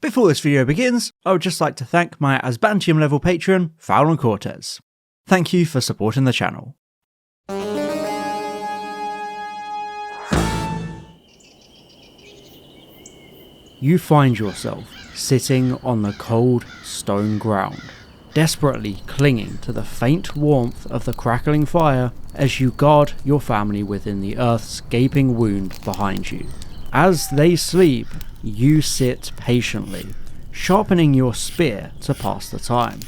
Before this video begins, I would just like to thank my Asbantium level patron, Fallon Cortez. Thank you for supporting the channel. You find yourself sitting on the cold stone ground, desperately clinging to the faint warmth of the crackling fire as you guard your family within the earth's gaping wound behind you. As they sleep, you sit patiently, sharpening your spear to pass the time.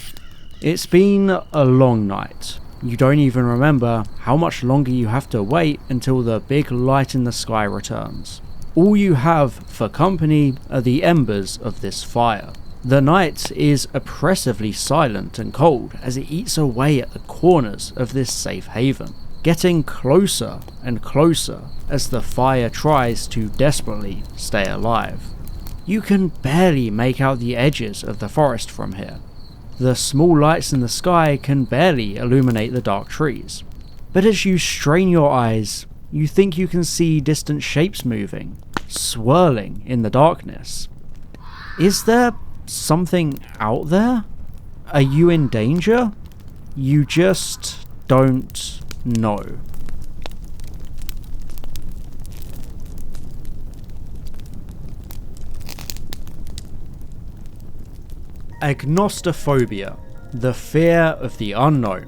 It's been a long night. You don't even remember how much longer you have to wait until the big light in the sky returns. All you have for company are the embers of this fire. The night is oppressively silent and cold as it eats away at the corners of this safe haven, getting closer and closer as the fire tries to desperately stay alive. You can barely make out the edges of the forest from here. The small lights in the sky can barely illuminate the dark trees. But as you strain your eyes, you think you can see distant shapes moving, swirling in the darkness. Is there something out there? Are you in danger? You just don't know. Agnostophobia, the fear of the unknown.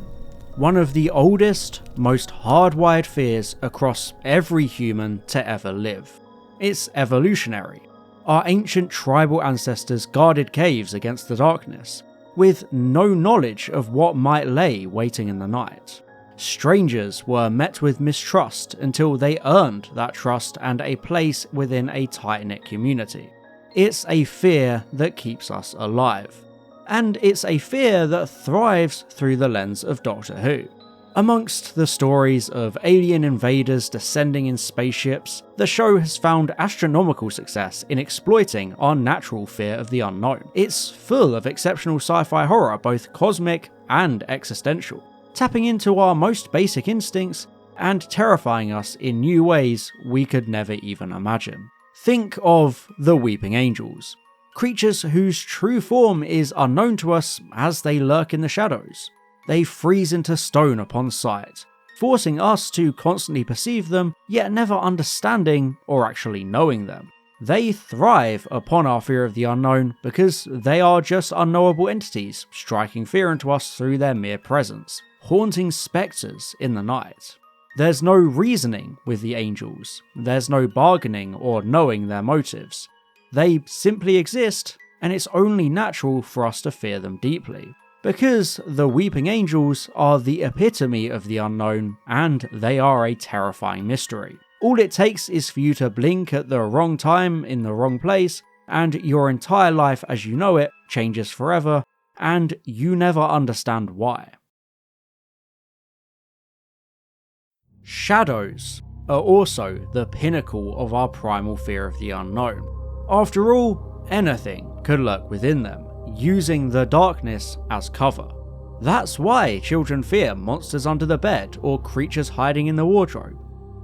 One of the oldest, most hardwired fears across every human to ever live. It's evolutionary. Our ancient tribal ancestors guarded caves against the darkness, with no knowledge of what might lay waiting in the night. Strangers were met with mistrust until they earned that trust and a place within a tight-knit community. It's a fear that keeps us alive. And it's a fear that thrives through the lens of Doctor Who. Amongst the stories of alien invaders descending in spaceships, the show has found astronomical success in exploiting our natural fear of the unknown. It's full of exceptional sci-fi horror, both cosmic and existential, tapping into our most basic instincts and terrifying us in new ways we could never even imagine. Think of the Weeping Angels, creatures whose true form is unknown to us as they lurk in the shadows. They freeze into stone upon sight, forcing us to constantly perceive them, yet never understanding or actually knowing them. They thrive upon our fear of the unknown because they are just unknowable entities, striking fear into us through their mere presence, haunting spectres in the night. There's no reasoning with the angels, there's no bargaining or knowing their motives. They simply exist, and it's only natural for us to fear them deeply. Because the Weeping Angels are the epitome of the unknown, and they are a terrifying mystery. All it takes is for you to blink at the wrong time in the wrong place, and your entire life as you know it changes forever, and you never understand why. Shadows are also the pinnacle of our primal fear of the unknown. After all, anything could lurk within them, using the darkness as cover. That's why children fear monsters under the bed or creatures hiding in the wardrobe.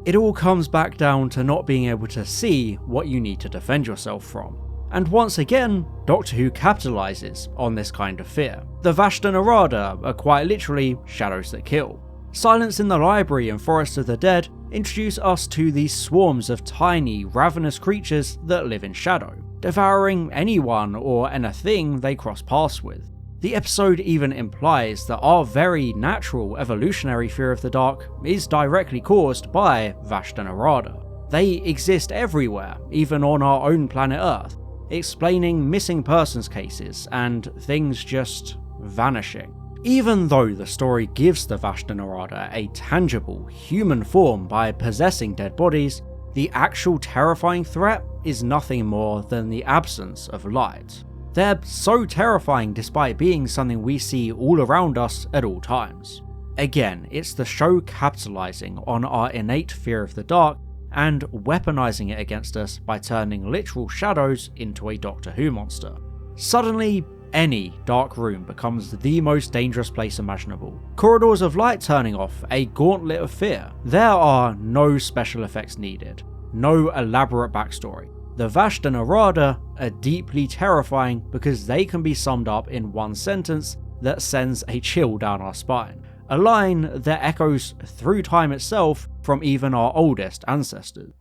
It all comes back down to not being able to see what you need to defend yourself from. And once again, Doctor Who capitalises on this kind of fear. The Vashta Nerada are quite literally shadows that kill. Silence in the Library and Forest of the Dead introduce us to these swarms of tiny, ravenous creatures that live in shadow, devouring anyone or anything they cross paths with. The episode even implies that our very natural evolutionary fear of the dark is directly caused by Vashta Nerada. They exist everywhere, even on our own planet Earth, explaining missing persons cases and things just vanishing. Even though the story gives the Vashta Nerada a tangible, human form by possessing dead bodies, the actual terrifying threat is nothing more than the absence of light. They're so terrifying despite being something we see all around us at all times. Again, it's the show capitalizing on our innate fear of the dark and weaponizing it against us by turning literal shadows into a Doctor Who monster. Suddenly, any dark room becomes the most dangerous place imaginable. Corridors of light turning off a gauntlet of fear. There are no special effects needed, no elaborate backstory. The Vashta Nerada are deeply terrifying because they can be summed up in one sentence that sends a chill down our spine. A line that echoes through time itself from even our oldest ancestors.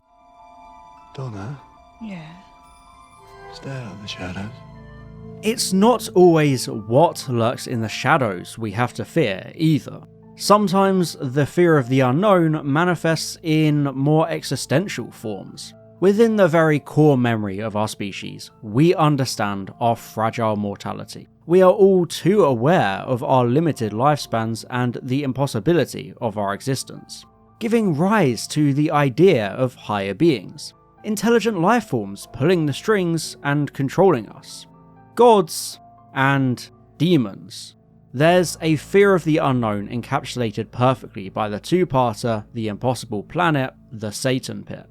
Donna? Yeah. Stare at the shadows. It's not always what lurks in the shadows we have to fear either. Sometimes the fear of the unknown manifests in more existential forms. Within the very core memory of our species, we understand our fragile mortality. We are all too aware of our limited lifespans and the impossibility of our existence, giving rise to the idea of higher beings, intelligent life forms pulling the strings and controlling us, gods and demons. There's a fear of the unknown encapsulated perfectly by the two-parter The Impossible Planet, The Satan Pit.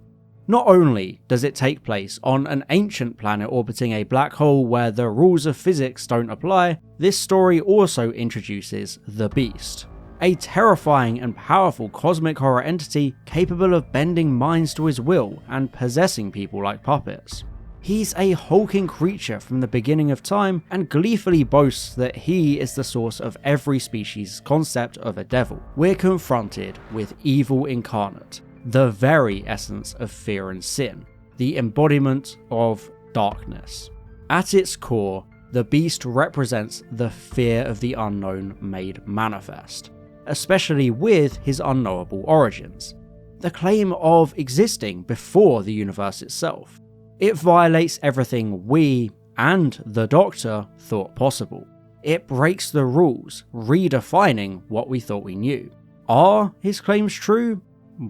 Not only does it take place on an ancient planet orbiting a black hole where the rules of physics don't apply, this story also introduces the Beast, a terrifying and powerful cosmic horror entity capable of bending minds to his will and possessing people like puppets. He's a hulking creature from the beginning of time and gleefully boasts that he is the source of every species' concept of a devil. We're confronted with evil incarnate, the very essence of fear and sin, the embodiment of darkness. At its core, the Beast represents the fear of the unknown made manifest, especially with his unknowable origins, the claim of existing before the universe itself. It violates everything we, and the Doctor, thought possible. It breaks the rules, redefining what we thought we knew. Are his claims true?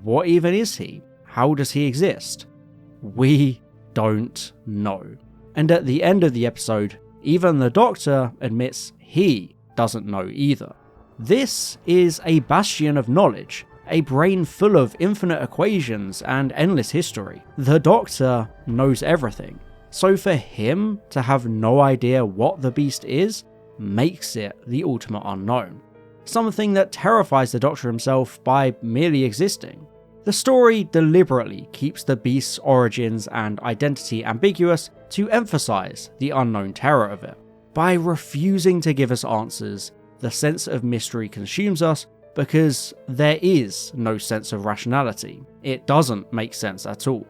What even is he? How does he exist? We don't know. And at the end of the episode, even the Doctor admits he doesn't know either. This is a bastion of knowledge, a brain full of infinite equations and endless history. The Doctor knows everything, so for him to have no idea what the Beast is makes it the ultimate unknown. Something that terrifies the Doctor himself by merely existing. The story deliberately keeps the Beast's origins and identity ambiguous to emphasize the unknown terror of it. By refusing to give us answers, the sense of mystery consumes us because there is no sense of rationality. It doesn't make sense at all.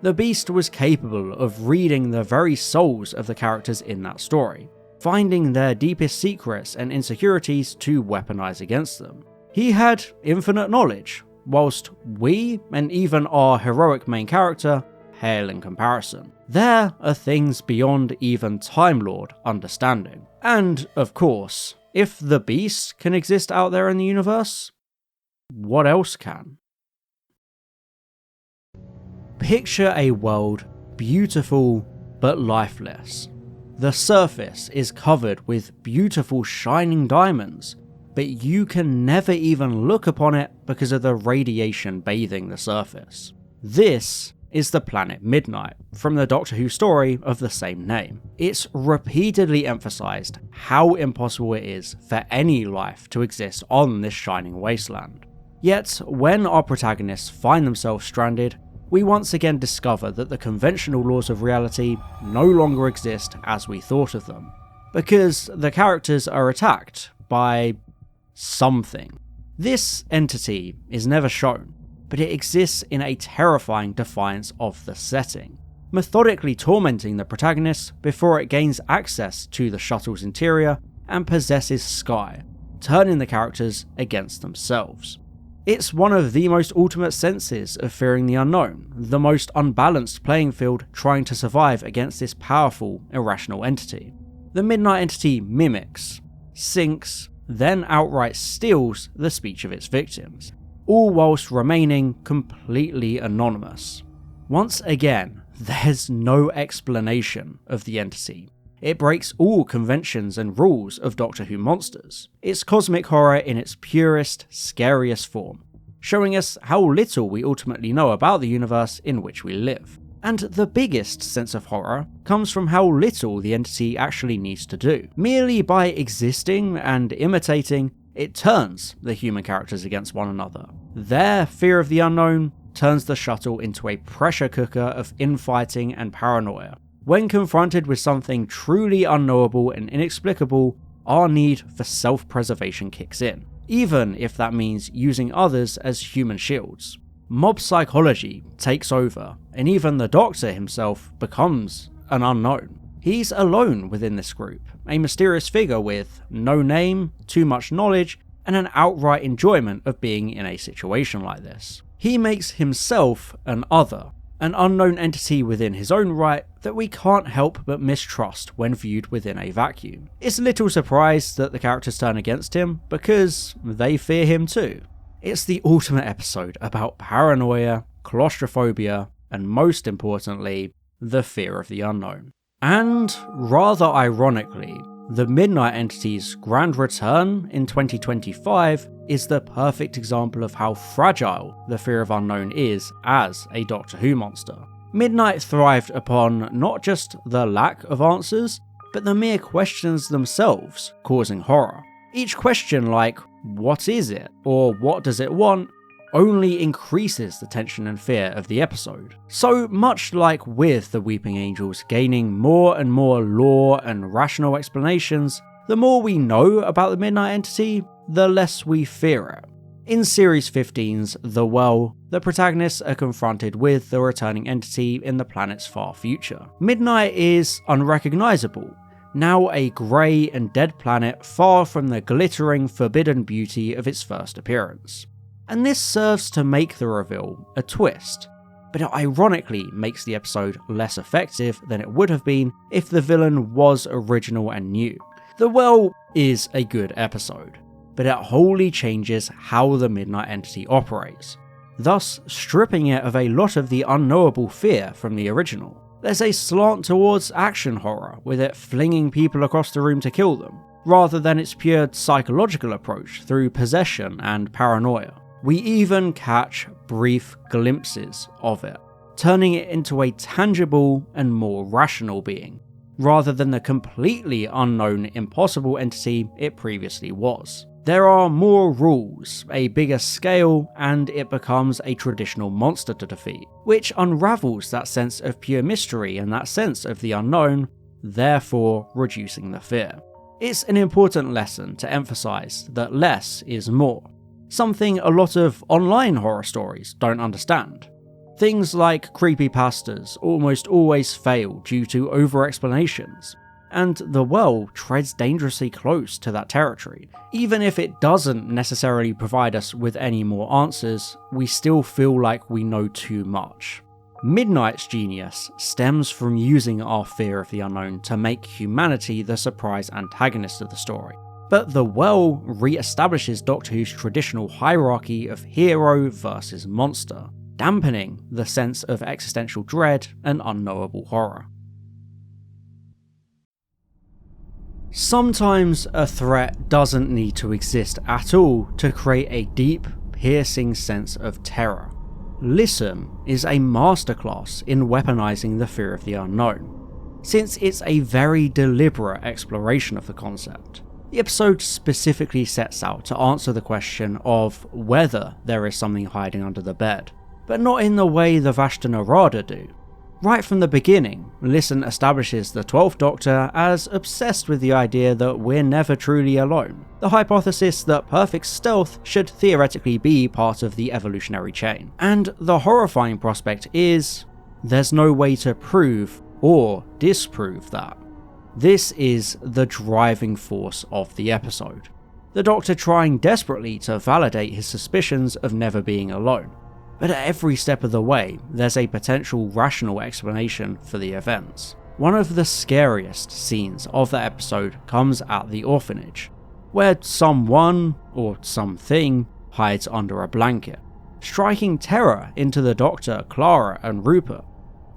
The Beast was capable of reading the very souls of the characters in that story, finding their deepest secrets and insecurities to weaponize against them. He had infinite knowledge, whilst we, and even our heroic main character, pale in comparison. There are things beyond even Time Lord understanding. And, of course, if the Beast can exist out there in the universe, what else can? Picture a world beautiful but lifeless. The surface is covered with beautiful shining diamonds, but you can never even look upon it because of the radiation bathing the surface. This is the planet Midnight, from the Doctor Who story of the same name. It's repeatedly emphasized how impossible it is for any life to exist on this shining wasteland. Yet, when our protagonists find themselves stranded, we once again discover that the conventional laws of reality no longer exist as we thought of them, because the characters are attacked by something. This entity is never shown, but it exists in a terrifying defiance of the setting, methodically tormenting the protagonists before it gains access to the shuttle's interior and possesses Sky, turning the characters against themselves. It's one of the most ultimate senses of fearing the unknown, the most unbalanced playing field trying to survive against this powerful, irrational entity. The Midnight entity mimics, syncs, then outright steals the speech of its victims, all whilst remaining completely anonymous. Once again, there's no explanation of the entity. It breaks all conventions and rules of Doctor Who monsters. It's cosmic horror in its purest, scariest form, showing us how little we ultimately know about the universe in which we live. And the biggest sense of horror comes from how little the entity actually needs to do. Merely by existing and imitating, it turns the human characters against one another. Their fear of the unknown turns the shuttle into a pressure cooker of infighting and paranoia. When confronted with something truly unknowable and inexplicable, our need for self-preservation kicks in, even if that means using others as human shields. Mob psychology takes over, and even the Doctor himself becomes an unknown. He's alone within this group, a mysterious figure with no name, too much knowledge, and an outright enjoyment of being in a situation like this. He makes himself an other, an unknown entity within his own right that we can't help but mistrust when viewed within a vacuum. It's little surprise that the characters turn against him, because they fear him too. It's the ultimate episode about paranoia, claustrophobia, and most importantly, the fear of the unknown. And, rather ironically, the Midnight Entity's grand return in 2025 is the perfect example of how fragile the fear of unknown is as a Doctor Who monster. Midnight thrived upon not just the lack of answers, but the mere questions themselves causing horror. Each question like, what is it? Or what does it want? Only increases the tension and fear of the episode. So much like with the Weeping Angels gaining more and more lore and rational explanations, the more we know about the Midnight Entity, the less we fear it. In Series 15's The Well, the protagonists are confronted with the returning entity in the planet's far future. Midnight is unrecognisable, now a grey and dead planet far from the glittering, forbidden beauty of its first appearance. And this serves to make the reveal a twist, but it ironically makes the episode less effective than it would have been if the villain was original and new. The Well is a good episode, but it wholly changes how the Midnight Entity operates, thus stripping it of a lot of the unknowable fear from the original. There's a slant towards action horror, with it flinging people across the room to kill them, rather than its pure psychological approach through possession and paranoia. We even catch brief glimpses of it, turning it into a tangible and more rational being, rather than the completely unknown, impossible entity it previously was. There are more rules, a bigger scale, and it becomes a traditional monster to defeat, which unravels that sense of pure mystery and that sense of the unknown, therefore reducing the fear. It's an important lesson to emphasise that less is more, something a lot of online horror stories don't understand. Things like creepypastas almost always fail due to over-explanations, and The Well treads dangerously close to that territory. Even if it doesn't necessarily provide us with any more answers, we still feel like we know too much. Midnight's genius stems from using our fear of the unknown to make humanity the surprise antagonist of the story. But The Well re-establishes Doctor Who's traditional hierarchy of hero versus monster, dampening the sense of existential dread and unknowable horror. Sometimes a threat doesn't need to exist at all to create a deep, piercing sense of terror. Listen is a masterclass in weaponizing the fear of the unknown, since it's a very deliberate exploration of the concept. The episode specifically sets out to answer the question of whether there is something hiding under the bed, but not in the way the Vashta Nerada do. Right from the beginning, Listen establishes the 12th Doctor as obsessed with the idea that we're never truly alone, the hypothesis that perfect stealth should theoretically be part of the evolutionary chain. And the horrifying prospect is, there's no way to prove or disprove that. This is the driving force of the episode. The Doctor trying desperately to validate his suspicions of never being alone. But at every step of the way, there's a potential rational explanation for the events. One of the scariest scenes of that episode comes at the orphanage, where someone, or something, hides under a blanket, striking terror into the Doctor, Clara, and Rupert.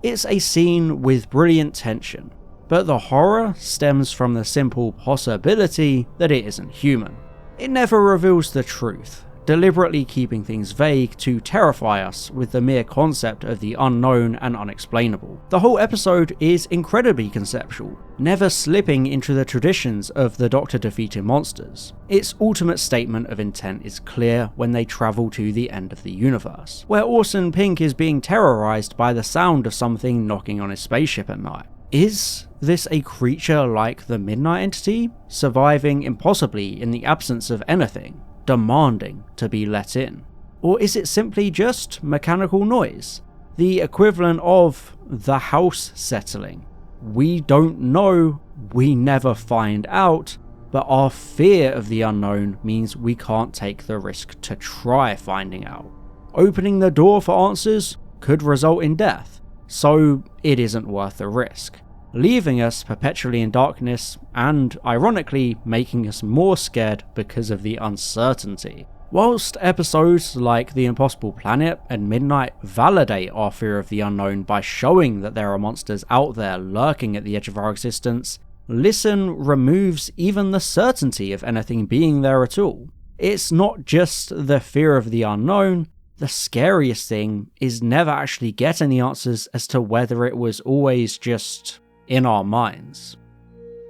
It's a scene with brilliant tension, but the horror stems from the simple possibility that it isn't human. It never reveals the truth, deliberately keeping things vague to terrify us with the mere concept of the unknown and unexplainable. The whole episode is incredibly conceptual, never slipping into the traditions of the Doctor defeating monsters. Its ultimate statement of intent is clear when they travel to the end of the universe, where Orson Pink is being terrorized by the sound of something knocking on his spaceship at night. Is this a creature like the Midnight Entity, surviving impossibly in the absence of anything, demanding to be let in? Or is it simply just mechanical noise, the equivalent of the house settling? We don't know, we never find out, but our fear of the unknown means we can't take the risk to try finding out. Opening the door for answers could result in death, so it isn't worth the risk, leaving us perpetually in darkness and, ironically, making us more scared because of the uncertainty. Whilst episodes like The Impossible Planet and Midnight validate our fear of the unknown by showing that there are monsters out there lurking at the edge of our existence, Listen removes even the certainty of anything being there at all. It's not just the fear of the unknown. The scariest thing is never actually getting the answers as to whether it was always just in our minds.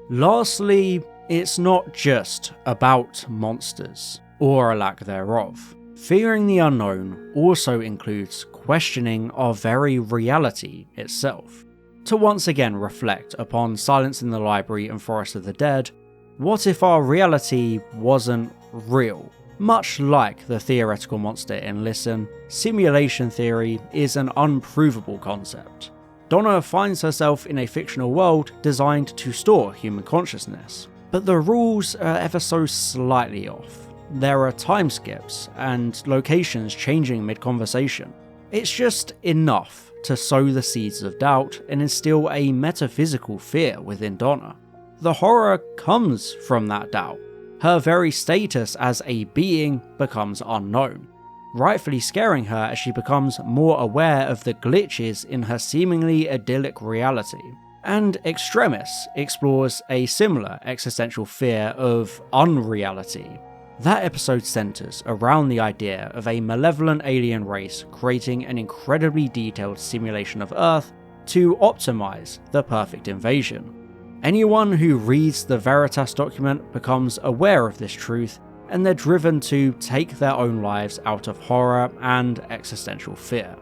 Lastly, it's not just about monsters, or a lack thereof. Fearing the unknown also includes questioning our very reality itself. To once again reflect upon Silence in the Library and Forest of the Dead, what if our reality wasn't real? Much like the theoretical monster in Listen, simulation theory is an unprovable concept. Donna finds herself in a fictional world designed to store human consciousness, but the rules are ever so slightly off. There are time skips and locations changing mid-conversation. It's just enough to sow the seeds of doubt and instill a metaphysical fear within Donna. The horror comes from that doubt. Her very status as a being becomes unknown, rightfully scaring her as she becomes more aware of the glitches in her seemingly idyllic reality. And Extremis explores a similar existential fear of unreality. That episode centers around the idea of a malevolent alien race creating an incredibly detailed simulation of Earth to optimize the perfect invasion. Anyone who reads the Veritas document becomes aware of this truth, and they're driven to take their own lives out of horror and existential fear.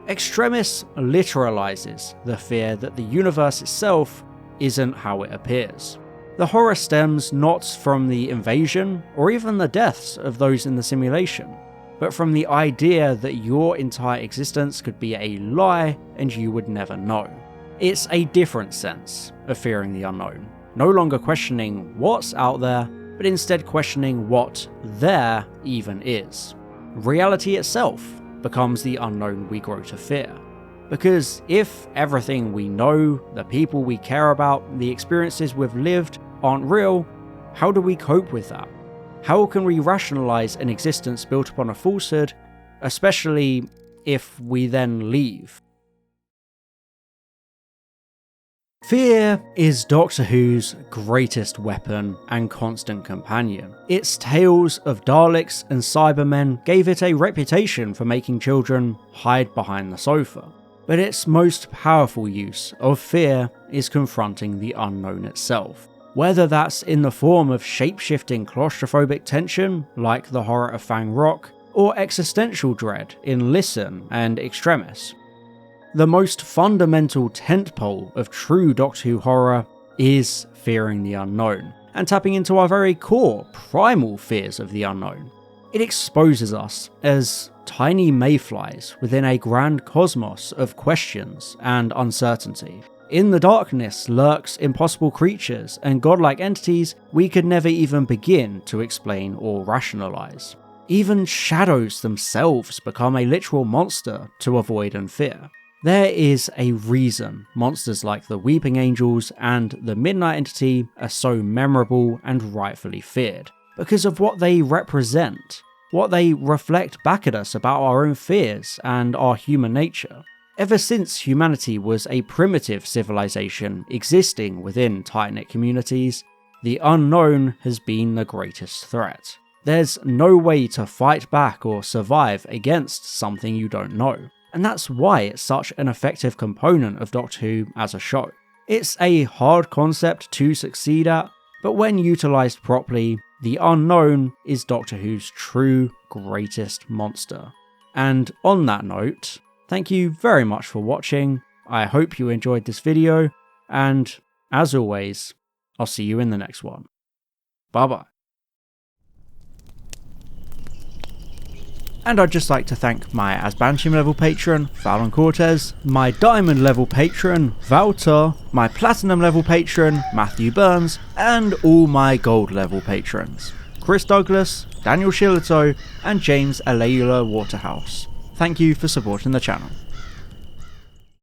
Extremis literalizes the fear that the universe itself isn't how it appears. The horror stems not from the invasion or even the deaths of those in the simulation, but from the idea that your entire existence could be a lie and you would never know. It's a different sense of fearing the unknown, no longer questioning what's out there, but instead questioning what there even is. Reality itself becomes the unknown we grow to fear. Because if everything we know, the people we care about, the experiences we've lived aren't real, how do we cope with that? How can we rationalize an existence built upon a falsehood, especially if we then leave? Fear is Doctor Who's greatest weapon and constant companion. Its tales of Daleks and Cybermen gave it a reputation for making children hide behind the sofa. But its most powerful use of fear is confronting the unknown itself. Whether that's in the form of shape-shifting claustrophobic tension, like the horror of Fang Rock, or existential dread in Listen and Extremis. The most fundamental tentpole of true Doctor Who horror is fearing the unknown, and tapping into our very core, primal fears of the unknown. It exposes us as tiny mayflies within a grand cosmos of questions and uncertainty. In the darkness lurks impossible creatures and godlike entities we could never even begin to explain or rationalize. Even shadows themselves become a literal monster to avoid and fear. There is a reason monsters like the Weeping Angels and the Midnight Entity are so memorable and rightfully feared, because of what they represent, what they reflect back at us about our own fears and our human nature. Ever since humanity was a primitive civilization existing within tight-knit communities, the unknown has been the greatest threat. There's no way to fight back or survive against something you don't know, and that's why it's such an effective component of Doctor Who as a show. It's a hard concept to succeed at, but when utilised properly, the unknown is Doctor Who's true greatest monster. And on that note, thank you very much for watching, I hope you enjoyed this video, and as always, I'll see you in the next one. Bye bye. And I'd just like to thank my Asbantium level patron, Fallon Cortez, my Diamond level patron, Valtor, my Platinum level patron, Matthew Burns, and all my Gold level patrons, Chris Douglas, Daniel Shillito, and James Aleula Waterhouse. Thank you for supporting the channel.